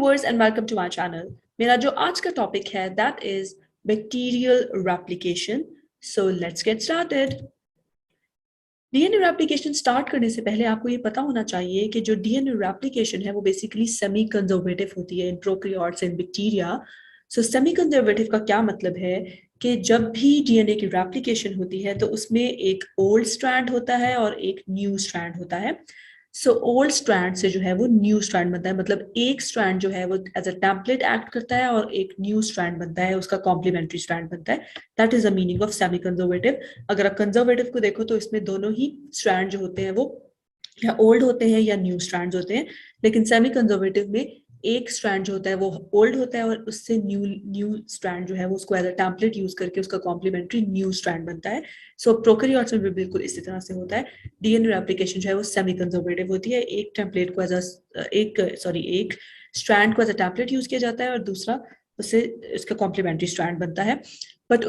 Viewers and welcome to my channel. मेरा जो आज का टॉपिक है that is bacterial replication. So let's get started. DNA replication start करने से पहले आपको ये पता होना चाहिए कि जो डीएनए रेप्लिकेशन है वो बेसिकली सेमी कंजर्वेटिव होती है in prokaryotes and bacteria. So semi conservative का क्या मतलब है कि जब भी डीएनए की रेप्लिकेशन होती है तो उसमें एक ओल्ड स्ट्रैंड होता है और एक न्यू स्ट्रैंड होता है। सो ओल्ड स्ट्रैंड से जो है वो न्यू स्ट्रैंड बनता है, मतलब एक स्ट्रैंड जो है वो एज अ टेम्पलेट एक्ट करता है और एक न्यू स्ट्रैंड बनता है, उसका कॉम्प्लीमेंट्री स्ट्रैंड बनता है। That is the meaning of semi conservative. अगर आप कंजर्वेटिव को देखो तो इसमें दोनों ही स्ट्रैंड जो होते हैं वो या ओल्ड होते हैं या न्यू स्ट्रैंड होते हैं, लेकिन सेमी कंजर्वेटिव में एक स्ट्रैंड जो होता है वो ओल्ड होता है और उससे न्यू न्यू स्ट्रैंड जो है वो उसको एज अ टेम्पलेट यूज करके उसका कॉम्प्लीमेंट्री न्यू स्ट्रैंड बनता है। सो प्रोकैरियोट्स में भी बिल्कुल इसी तरह से होता है। डीएनए रेप्लिकेशन जो है वो सेमी कंजर्वेटिव होती है। एक टेम्पलेट को एज एक स्ट्रैंड को एज अ टेम्पलेट यूज किया जाता है और दूसरा उससे इसका कॉम्प्लीमेंट्री स्ट्रैंड बनता है। बट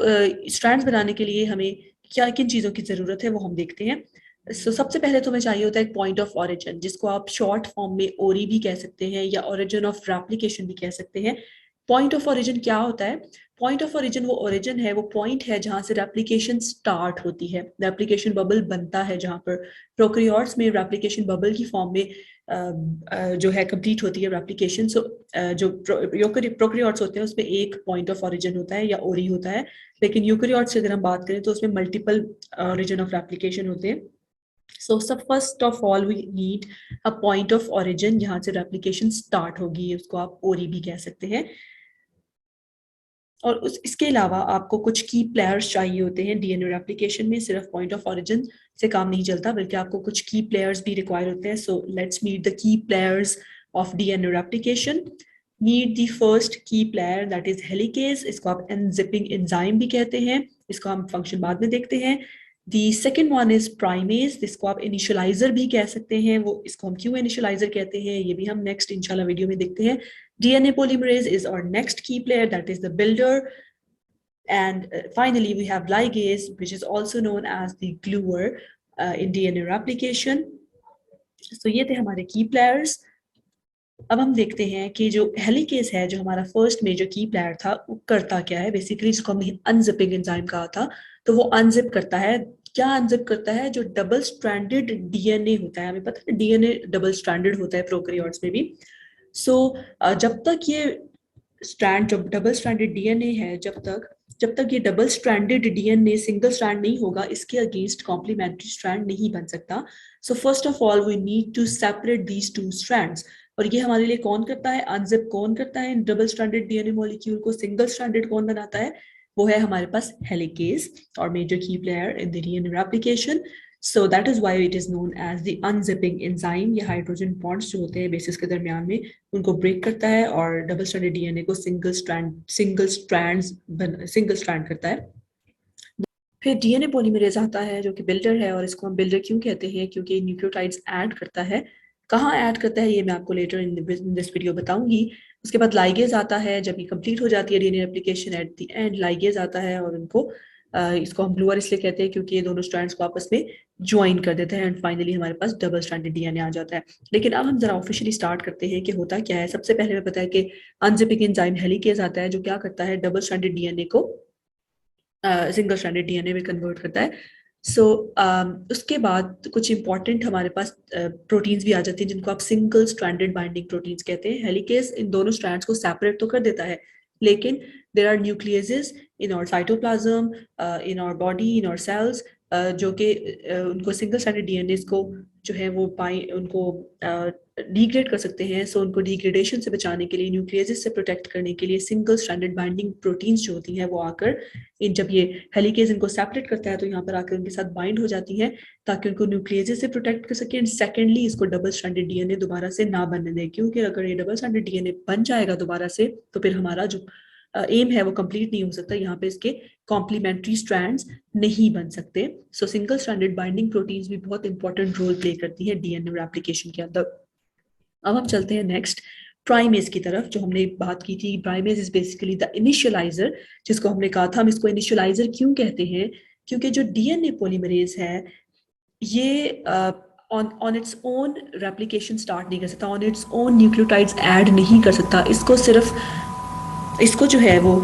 स्ट्रैंड्स बनाने के लिए हमें क्या किन चीज़ों की ज़रूरत है वो हम देखते हैं। सबसे पहले तो हमें चाहिए होता है एक पॉइंट ऑफ ऑरिजिन, जिसको आप शॉर्ट फॉर्म में ओरी भी कह सकते हैं या ओरिजिन ऑफ रेप्लिकेशन भी कह सकते हैं। पॉइंट ऑफ ओरिजिन क्या होता है? पॉइंट ऑफ ओरिजिन वो ओरिजिन है, वो पॉइंट है जहां से रेप्लिकेशन स्टार्ट होती है, रेप्लिकेशन बबल बनता है, जहां पर प्रोकैरियोट्स में रेप्लिकेशन बबल की फॉर्म में जो है कंप्लीट होती है रेप्लिकेशन। सो जो प्रोकैरियोट्स होते हैं उसमें एक पॉइंट ऑफ ओरिजिन होता है या ओरी होता है, लेकिन यूकैरियोट्स से अगर हम बात करें तो उसमें मल्टीपल ओरिजिन ऑफ रेप्लिकेशन होते हैं। सो सब first of all we need a point of origin जहां से रेप्लिकेशन स्टार्ट होगी, उसको आप ओरी भी कह सकते हैं। और इसके अलावा आपको कुछ की प्लेयर्स चाहिए होते हैं डीएनए रेप्लिकेशन में। सिर्फ पॉइंट ऑफ ओरिजिन से काम नहीं चलता, बल्कि आपको कुछ की प्लेयर्स भी रिक्वायर होते हैं। So let's meet the key players of DNA replication. Meet the first key player that is helicase. इसको आप एनजिपिंग एंजाइम भी कहते हैं, इसको हम फंक्शन बाद में देखते हैं। The second one is primase, जिसको आप इनिशियलाइजर भी कह सकते हैं। वो इसको हम क्यों इनिशियलाइजर कहते हैं ये भी हम नेक्स्ट इंशाल्लाह वीडियो में देखते हैं। DNA polymerase is our next key player, that is the builder. And finally, we have ligase, which is also known as the gluer in DNA replication. So ये थे हमारे की प्लेयर्स। अब हम देखते हैं कि जो हेलिकेज है, जो हमारा फर्स्ट मेजर की प्लेयर था, वो करता क्या है। बेसिकली जिसको हमने अनजिपिंग एंजाइम कहा था, तो वो अनजिप करता है। क्या अनजिप करता है? जो डबल स्ट्रैंडेड डीएनए होता है, हमें पता है डीएनए डबल स्ट्रैंडेड होता है प्रोकैरियोट्स में भी। सो जब तक ये स्ट्रैंड, जब डबल स्ट्रैंडेड डीएनए है, जब तक ये double stranded DNA single strand नहीं होगा, इसके अगेंस्ट कॉम्प्लीमेंट्री स्ट्रैंड नहीं बन सकता। So first of all we need to separate these two strands. और ये हमारे लिए कौन करता है? अनजिप कौन करता है? डबल स्ट्रैंडेड डीएनए मॉलिक्यूल को सिंगल स्ट्रैंडेड कौन बनाता है? वो है हमारे पास हेलिकेज और मेजर की player in the DNA replication. So that is why it is known as the unzipping enzyme। ये हाइड्रोजन बॉन्ड्स जो होते हैं बेसिस के दरमियान में, उनको ब्रेक करता है और डबल स्ट्रैंडेड डीएनए को सिंगल स्ट्रैंड करता है। फिर डीएनए पॉलीमरेज आता है जो कि बिल्डर है, और इसको हम बिल्डर क्यों कहते हैं? क्योंकि न्यूक्लियोटाइड्स ऐड करता है। कहाँ ऐड करता है ये मैं आपको लेटर इन दिस वीडियो बताऊंगी। उसके बाद लाइगेज आता है। जब ये कंप्लीट हो जाती है DNA replication, at the end ligase आता है और उनको इसको हम ग्लूअर इसलिए कहते हैं क्योंकि ये दोनों स्ट्रैंड्स को आपस में ज्वाइन कर देते हैं एंड फाइनली हमारे पास डबल स्ट्रैंडेड डीएनए आ जाता है। लेकिन अब हम जरा ऑफिशियली स्टार्ट करते हैं कि होता क्या है। सबसे पहले हमें पता है कि अनजिपिंग एंजाइम हेलिकेज आता है, जो क्या करता है? डबल स्ट्रैंडेड डीएनए को सिंगल स्ट्रैंडेड डीएनए में कन्वर्ट करता है। सो उसके बाद कुछ इंपॉर्टेंट हमारे पास प्रोटीन्स भी आ जाती हैं, जिनको आप सिंगल स्ट्रैंडेड बाइंडिंग प्रोटीन्स कहते हैं। हेलिकेज इन दोनों स्ट्रैंड्स को सेपरेट तो कर देता है, लेकिन there are nucleuses in our cytoplasm, in our body, in our cells, जो कि उनको सिंगल स्ट्रैंडेड डीएनए को जो है वो उनको डिग्रेड कर सकते हैं। सो उनको डिग्रेडेशन से बचाने के लिए, न्यूक्लियसेस से प्रोटेक्ट करने के लिए, सिंगल स्ट्रैंडेड बाइंडिंग प्रोटीन्स जो होती हैं वो आकर जब ये हेलिकेज इनको सेपरेट करता है तो यहाँ पर आकर उनके साथ बाइंड हो जाती है, ताकि उनको न्यूक्लियसेस से प्रोटेक्ट कर सके। एंड सेकेंडली, इसको डबल स्ट्रैंडेड डीएनए दोबारा से ना बनने दें, क्योंकि अगर ये डबल स्ट्रैंडेड डीएनए बन जाएगा दोबारा से तो फिर हमारा जो एम है वो कंप्लीट नहीं हो सकता। यहाँ पे इसके कॉम्प्लीमेंट्री स्ट्रैंड्स नहीं बन सकते। सो सिंगल स्ट्रैंडेड बाइंडिंग प्रोटीन्स भी बहुत इंपॉर्टेंट रोल प्ले करती है डीएनए रेप्लिकेशन के अंदर। अब हम चलते हैं नेक्स्ट प्राइमेज की तरफ, जो हमने बात की थी। Primase is basically the initialiser, जिसको हमने कहा था हम इसको इनिशियलाइजर क्यों कहते हैं? क्योंकि जो डीएनए पॉलीमरेज है ये on its own replication start नहीं कर सकता, on its own nucleotides add नहीं कर सकता। इसको जो है वो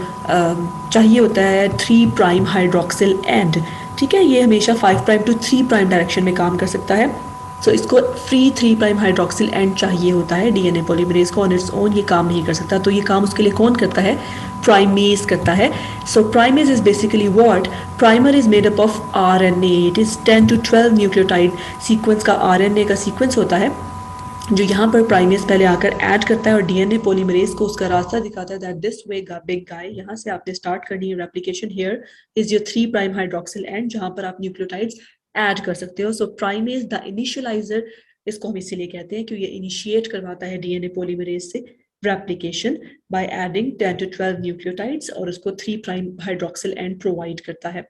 चाहिए होता है 3 प्राइम हाइड्रोक्सिल एंड, ठीक है। ये हमेशा 5 प्राइम टू 3 प्राइम डायरेक्शन में काम कर सकता है। सो इसको फ्री 3 प्राइम हाइड्रोक्सिल एंड चाहिए होता है डीएनए पॉलीमरेज को, ऑन इट्स ओन ये काम नहीं कर सकता। तो ये काम उसके लिए कौन करता है? प्राइमेज करता है। So primase is basically what? Primer is made up of RNA. It is 10 to 12 nucleotide sequence का आरएनए का सीक्वेंस होता है, जो यहाँ पर प्राइमेज पहले आकर ऐड करता है और डीएनए पॉलीमरेज को उसका रास्ता दिखाता है that this way big guy, यहाँ से आपने स्टार्ट करनी है replication. Here is your 3 prime hydroxyl and, जहाँ पर आप न्यूक्लियोटाइड्स ऐड कर सकते हो। सो प्राइमेज द इनिशियलाइजर, इसको हम इसीलिए कहते हैं क्योंकि ये इनिशिएट करवाता है डीएनए पॉलीमरेज से replication by adding 10 to 12 nucleotides, और उसको 3 प्राइम हाइड्रोक्सिल एंड प्रोवाइड करता है।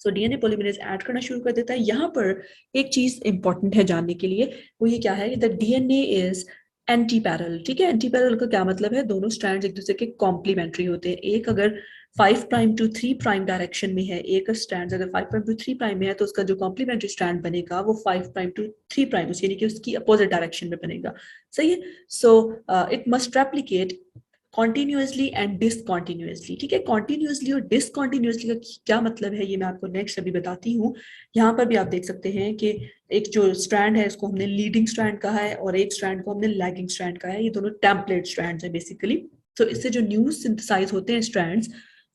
सो डीएनए पॉलीमरेज ऐड करना शुरू कर देता है। यहाँ पर एक चीज इंपॉर्टेंट है जानने के लिए, वो ये क्या है, the DNA is anti parallel, ठीक है। एंटी पैरेलल का क्या मतलब है? दोनों स्ट्रैंड्स एक दूसरे के कॉम्प्लीमेंट्री होते हैं। एक अगर 5 प्राइम टू 3 प्राइम डायरेक्शन में है, एक स्ट्रैंड अगर 5 प्राइम टू 3 प्राइम में है, तो उसका जो कॉम्प्लीमेंट्री स्ट्रैंड बनेगा वो 5 प्राइम टू 3 प्राइम, यानी कि उसकी अपोजिट डायरेक्शन में बनेगा, सही है। So it must replicate continuously and डिसकॉन्टिन्यूसली, ठीक है। कॉन्टिन्यूसली और डिसकॉन्टिन्यूसली का क्या मतलब है, ये मैं आपको नेक्स्ट अभी बताती हूँ। यहाँ पर भी आप देख सकते हैं कि एक जो स्ट्रैंड है इसको हमने लीडिंग स्ट्रैंड कहा है और एक स्ट्रैंड को हमने लैगिंग स्ट्रैंड कहा है। ये दोनों टेम्पलेट स्ट्रैंड्स हैं बेसिकली। तो इससे जो न्यू सिंथेसाइज होते हैं स्ट्रैंड्स,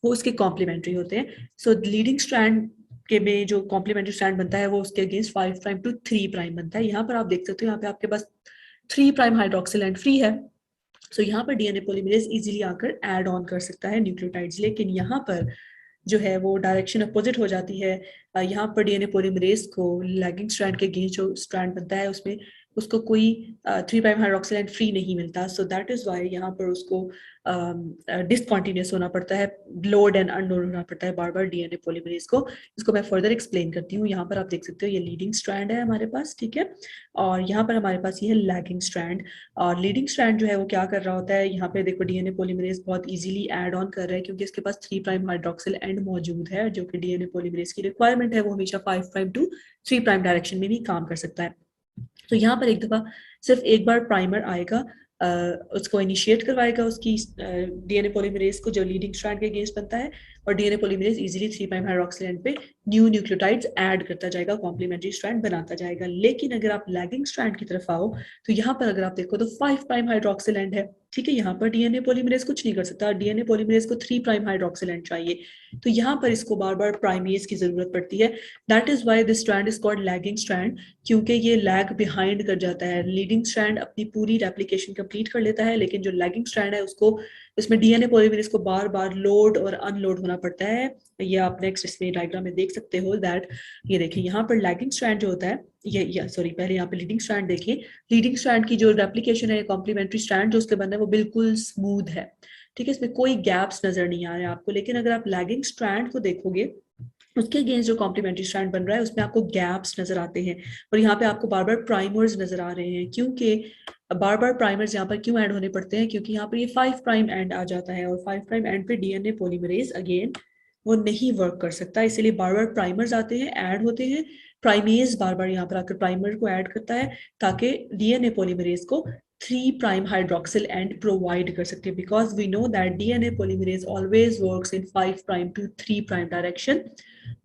वो उसके कॉम्प्लीमेंट्री होते हैं। सो लीडिंग स्ट्रैंड के में जो कॉम्प्लीमेंट्री स्ट्रैंड बनता है वो उसके अगेंस्ट 5 प्राइम टू 3 प्राइम बनता है। यहाँ पर आप देख सकते हो, यहाँ पे आपके पास 3 प्राइम हाइड्रोक्सिल एंड फ्री है। सो यहाँ पर डीएनए पॉलीमरेज इजीली आकर ऐड ऑन कर सकता है न्यूक्लियोटाइड्स, लेकिन यहाँ पर जो है वो डायरेक्शन अपोजिट हो जाती है। यहाँ पर डीएनए पॉलीमरेज को लैगिंग स्ट्रैंड के अगेंस्ट जो स्ट्रैंड बनता है उसमें उसको कोई 3 प्राइम हाइड्रोक्सिल एंड फ्री नहीं मिलता। सो दैट इज वाई यहाँ पर उसको डिसकॉन्टिन्यूस होना पड़ता है, लोड एंड अनलोड होना पड़ता है बार बार डीएनए पॉलीमरेज को। इसको मैं फर्दर एक्सप्लेन करती हूँ। यहाँ पर आप देख सकते हो ये लीडिंग स्ट्रैंड है हमारे पास, ठीक है, और यहाँ पर हमारे पास ये है लैगिंग स्ट्रैंड। और लीडिंग स्ट्रैंड जो है वो क्या कर रहा होता है, यहाँ पे देखो डीएनए पॉलीमरेज बहुत इजीली ऐड ऑन कर रहा है क्योंकि इसके पास 3 प्राइम हाइड्रोक्सिल एंड मौजूद है, जो कि डीएनए पॉलीमरेज की रिक्वायरमेंट है। वो हमेशा 5 प्राइम टू 3 प्राइम डायरेक्शन में भी काम कर सकता है। तो यहाँ पर एक दफा सिर्फ एक बार प्राइमर आएगा, उसको इनिशिएट करवाएगा उसकी डीएनए पॉलीमरेज को जो लीडिंग स्ट्रैंड के अगेंस्ट बनता है, और DNA polymerase easily 3 prime hydroxyl and पे न्यू न्यूक्लियोटाइड्स ऐड करता जाएगा, कॉम्प्लीमेंट्री स्ट्रैंड बनाता जाएगा। लेकिन अगर आप लैगिंग स्ट्रैंड की तरफ आओ तो यहाँ पर अगर आप देखो तो 5 प्राइम हाइड्रोक्सिल एंड है, ठीक है। यहाँ पर डीएनए पॉलीमरेज कुछ नहीं कर सकता, डीएनए पॉलीमरेज को 3 प्राइम हाइड्रोक्सिल एंड चाहिए। तो यहाँ पर इसको बार बार प्राइमेज की जरूरत पड़ती है। That is why this strand is called lagging strand, क्योंकि ये लैग बिहाइंड कर जाता है। लीडिंग स्ट्रैंड अपनी पूरी रेप्लिकेशन कंप्लीट कर लेता है, लेकिन जो लैगिंग स्ट्रैंड है उसको, उसमें डीएनए पॉलीमरेज को बार बार लोड और अनलोड होना पड़ता है। ये आप नेक्स्ट इसमें डायग्राम में देख सकते हो दैट, ये देखिए यहाँ पर लैगिंग स्ट्रैंड जो होता है, ये सॉरी पहले यहाँ पे लीडिंग स्ट्रैंड देखिए। लीडिंग स्ट्रैंड की जो रेप्लिकेशन है, कॉम्प्लीमेंट्री स्ट्रैंड जो उसके बनना है वो बिल्कुल स्मूथ है, ठीक है, इसमें कोई गैप्स नजर नहीं आ रहे हैं आपको। लेकिन अगर आप लैगिंग स्ट्रैंड को देखोगे, उसके अगेंस्ट जो कॉम्प्लीमेंट्री स्ट्रैंड बन रहा है उसमें आपको गैप्स नजर आते हैं, और यहाँ पे आपको बार बार प्राइमर्स नजर आ रहे हैं। क्योंकि बार बार प्राइमर्स यहाँ पर क्यों ऐड होने पड़ते हैं, क्योंकि यहाँ पर ये 5 प्राइम एंड आ जाता है, और 5 प्राइम एंड पे डीएनए पॉलीमरेज अगेन वो नहीं वर्क कर सकता, इसीलिए बार बार प्राइमर्स आते हैं, ऐड होते हैं। प्राइमेज बार बार यहाँ पर आकर प्राइमर को ऐड करता है ताकि डीएनए पॉलीमरेज को 3 प्राइम हाइड्रोक्सिल एंड प्रोवाइड कर सकते हैं, because we know that DNA polymerase always works in 5 prime to 3 prime direction,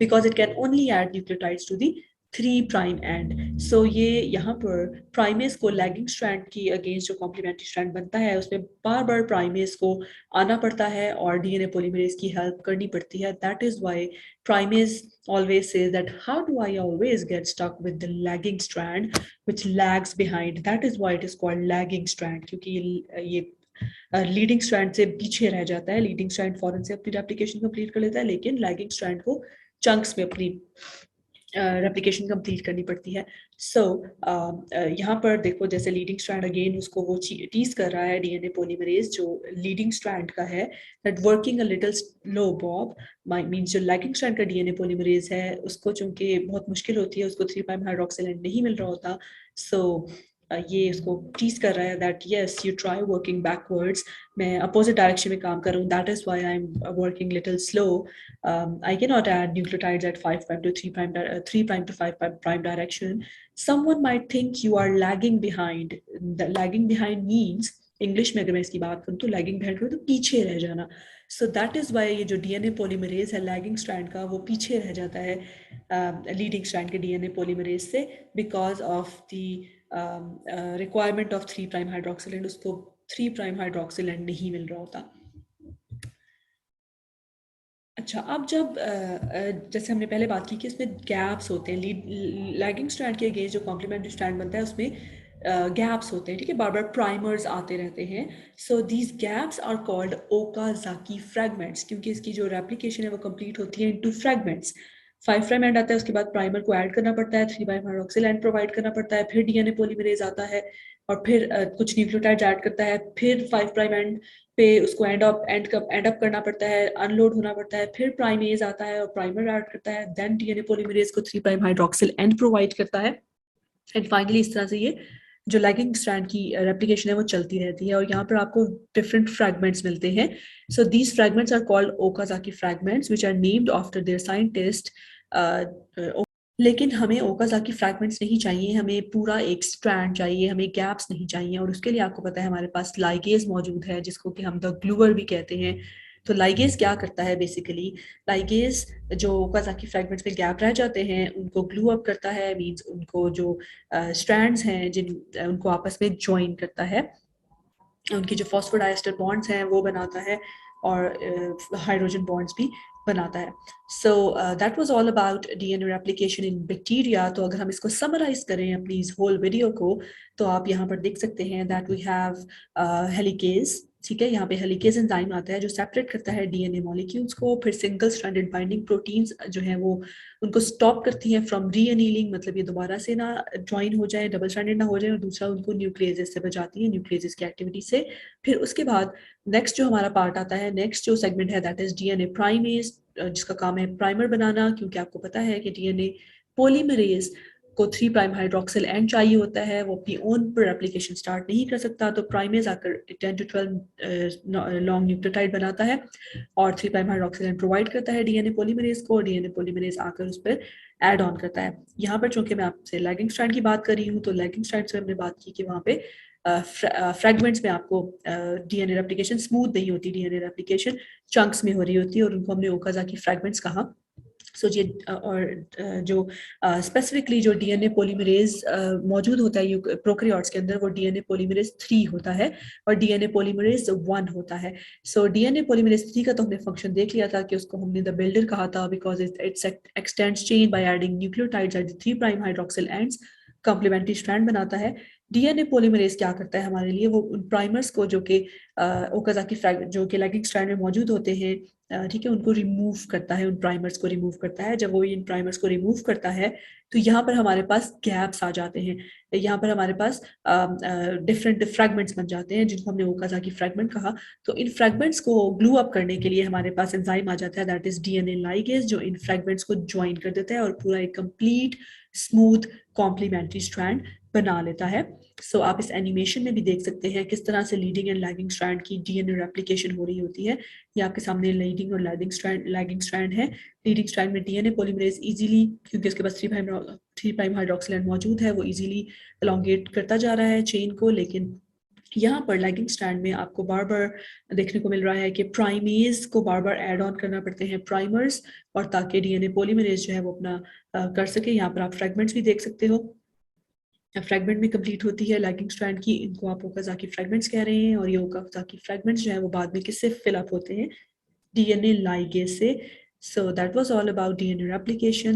because it can only add nucleotides to the 3 prime एंड। सो ये यहाँ पर प्राइमेज को लैगिंग स्ट्रैंड की अगेंस्ट जो कॉम्प्लीमेंट्री स्ट्रैंड बनता है उसमें बार बार प्राइमेज को आना पड़ता है और डीएनए पॉलीमरेज की हेल्प करनी पड़ती है। That is why primase always says that how do I always get stuck with the lagging strand which lags behind, that is why it is called lagging strand, क्योंकि ये leading strand से पीछे रह जाता है। लीडिंग स्ट्रैंड फॉरन से अपनी replication complete कर लेता है, लेकिन लैगिंग स्ट्रैंड को चंक्स में अपनी रेप्लिकेशन कंप्लीट करनी पड़ती है। सो यहाँ पर देखो जैसे लीडिंग स्ट्रैंड अगेन उसको वो टीज कर रहा है डीएनए पॉलीमरेज जो लीडिंग स्ट्रैंड का है, that working a little slow Bob, means जो लैगिंग स्ट्रैंड का डीएनए पॉलीमरेज है उसको चूंकि बहुत मुश्किल होती है, उसको 3 प्राइम हाइड्रोक्सिल एंड नहीं मिल रहा होता। सो ये इसको टीज कर रहा है that yes you try working backwards, मैं अपोजिट डायरेक्शन में काम कर रहा हूँ, that is why I am working little slow, I can not add nucleotides at 5 prime to 3 prime 3 prime to 5 prime direction. Someone might think you are lagging behind. The lagging behind means, English में अगर मैं इसकी बात करूँ तो lagging behind करूँ तो पीछे रह जाना. सो दैट इज वाई ये जो डीएनए पॉलीमरेज है लैगिंग स्ट्रैंड का वो पीछे रह जाता है लीडिंग स्ट्रैंड के डीएनए पॉलीमरेज से, because of the requirement of 3 prime hydroxyl and, उसको 3 prime हाइड्रोक्सिल एंड नहीं मिल रहा होता. अच्छा, अब जब जैसे हमने पहले बात की कि इसमें गैप्स होते हैं, लैगिंग स्ट्रैंड के अगेंस्ट जो कॉम्प्लीमेंट्री स्ट्रैंड बनता है उसमें गैप्स होते हैं, ठीक है, बार बार प्राइमर्स आते रहते हैं. So these gaps are called Okazaki fragments, क्योंकि इसकी जो रेप्लिकेशन है वो कंप्लीट होती है इनटू फ्रैगमेंट्स. 5 प्राइम एंड आता है, उसके बाद प्राइमर को ऐड करना पड़ता है, 3 प्राइम हाइड्रोक्सिल एंड प्रोवाइड करना पड़ता है, फिर डीएनए पॉलीमरेज आता है और फिर कुछ न्यूक्लियोटाइड्स ऐड करता है, फिर 5 प्राइम एंड पे उसको एंड अप करना पड़ता है, अनलोड होना पड़ता है, फिर प्राइमेज आता है और प्राइमर ऐड करता है, देन डीएनए पॉलीमरेज को 3 प्राइम हाइड्रोक्सिल एंड प्रोवाइड करता है, एंड फाइनली इस तरह से ये जो लैगिंग स्ट्रैंड की रेप्लिकेशन है वो चलती रहती है. और यहाँ पर आपको डिफरेंट फ्रैगमेंट्स मिलते हैं. So these fragments are called Okazaki fragments which are named after their scientist. लेकिन हमें ओकाज़ाकी फ्रैगमेंट्स नहीं चाहिए, हमें पूरा एक स्ट्रैंड चाहिए, हमें गैप्स नहीं चाहिए. और उसके लिए आपको पता है हमारे पास लाइगेज मौजूद है जिसको कि हम द ग्लूअर भी कहते हैं. तो लाइगेज क्या करता है बेसिकली, लाइगेज जो ओकाज़ाकी फ्रैगमेंट्स में गैप रह जाते हैं उनको ग्लू अप करता है, मींस उनको जो स्ट्रैंड्स हैं जिन उनको आपस में ज्वाइन करता है, उनकी जो फॉस्फोडाइस्टर बॉन्ड्स हैं वो बनाता है और हाइड्रोजन बॉन्ड्स भी बनाता है. So that was all about DNA replication in bacteria. तो अगर हम इसको समराइज करें अपनी इस होल वीडियो को, तो आप यहाँ पर देख सकते हैं दैट वी हैव हेलिकेज, ठीक है, यहाँ पे हेलिकेज एंजाइम आता है जो सेपरेट करता है डीएनए मॉलिक्यूल्स को, फिर सिंगल स्ट्रैंडेड बाइंडिंग प्रोटीन्स जो है वो उनको स्टॉप करती हैं फ्रॉम रीअनीलिंग, मतलब ये दोबारा से ना ज्वाइन हो जाए, डबल स्ट्रैंडेड ना हो जाए, और दूसरा उनको न्यूक्लियस से बचाती है, न्यूक्लियस की एक्टिविटी से. फिर उसके बाद नेक्स्ट जो हमारा पार्ट आता है, नेक्स्ट जो सेगमेंट है दैट इज डीएनए प्राइमेज, जिसका काम है प्राइमर बनाना, क्योंकि आपको पता है कि डीएनए पॉलीमरेज को 3 प्राइम हाइड्रोक्सिल एंड चाहिए होता है, वो अपनी ओन पर एप्लीकेशन स्टार्ट नहीं कर सकता, तो प्राइमेज आकर 10 to 12 लॉन्ग न्यूक्लियोटाइड बनाता है और 3 प्राइम हाइड्रोक्सिल एंड प्रोवाइड करता है डीएनए पॉलीमरेज को, डीएनए पॉलीमरेज आकर उस पर ऐड ऑन करता है. यहाँ पर चूंकि मैं आपसे लैगिंग स्ट्रैंड की बात कर रही हूँ, तो लैगिंग स्ट्रैंड से हमने बात की कि वहाँ पे फ्रैगमेंट्स में आपको डीएनए रेप्लिकेशन स्मूथ नहीं होती, डीएनए रेप्लिकेशन चंक्स में हो रही होती है और उनको हमने ओकाज़ाकी फ्रैगमेंट्स कहा. सो ये और जो स्पेसिफिकली जो डीएनए पॉलीमरेज मौजूद होता है प्रोकैरियोट्स के अंदर, वो डीएनए पॉलीमरेज 3 होता है और डीएनए पॉलीमरेज 1 होता है. सो डीएनए पॉलीमरेज 3 का तो हमने फंक्शन देख लिया था कि उसको हमने द बिल्डर कहा था, because it's extends chain by adding nucleotides at the 3 prime hydroxyl ends, complementary strand बनाता है. डीएनए पॉलीमरेज क्या करता है हमारे लिए, वो उन प्राइमर्स को जो कि ओकाज़ाकी फ्रैगमेंट जो कि लैगिंग स्ट्रैंड में मौजूद होते हैं, ठीक है, उनको रिमूव करता है, उन प्राइमर्स को रिमूव करता है. जब वो इन प्राइमर्स को रिमूव करता है तो यहाँ पर हमारे पास गैप्स आ जाते हैं, यहाँ पर हमारे पास डिफरेंट फ्रैगमेंट्स बन जाते हैं जिनको हमने ओकाज़ाकी फ्रैगमेंट कहा. तो इन फ्रैगमेंट्स को ग्लू अप करने के लिए हमारे पास एंजाइम आ जाता है दैट इज डीएनए लाइगेज, जो इन फ्रैगमेंट्स को ज्वाइन कर देता है और पूरा एक कंप्लीट स्मूथ कॉम्प्लीमेंट्री स्ट्रैंड बना लेता है. सो आप इस एनिमेशन में भी देख सकते हैं किस तरह से लीडिंग एंड लैगिंग स्ट्रैंड की डीएनए रेप्लिकेशन हो रही होती है. ये आपके सामने लीडिंग और लैगिंग स्ट्रैंड है. लीडिंग स्ट्रैंड में डीएनए पॉलीमरेज इजीली, क्योंकि उसके पास 3 प्राइम हाइड्रोक्सिल एंड मौजूद है, वो इजीली एलोंगेट करता जा रहा है चेन को. लेकिन यहाँ पर लैगिंग स्ट्रैंड में आपको बार बार देखने को मिल रहा है कि प्राइमेज को बार बार एड ऑन करना पड़ते हैं प्राइमर्स, और ताकि डीएनए पॉलीमरेज जो है वो अपना कर सके. यहाँ पर आप फ्रैगमेंट्स भी देख सकते हो, फ्रैगमेंट में कंप्लीट होती है लैगिंग स्ट्रैंड की, इनको आप ओकाज़ाकी फ्रैगमेंट्स कह रहे हैं. और ये ओकाज़ाकी फ्रैगमेंट्स जो है वो बाद में किससे फिल अप होते हैं, डीएनए लाइगेज से. So that was all about DNA replication.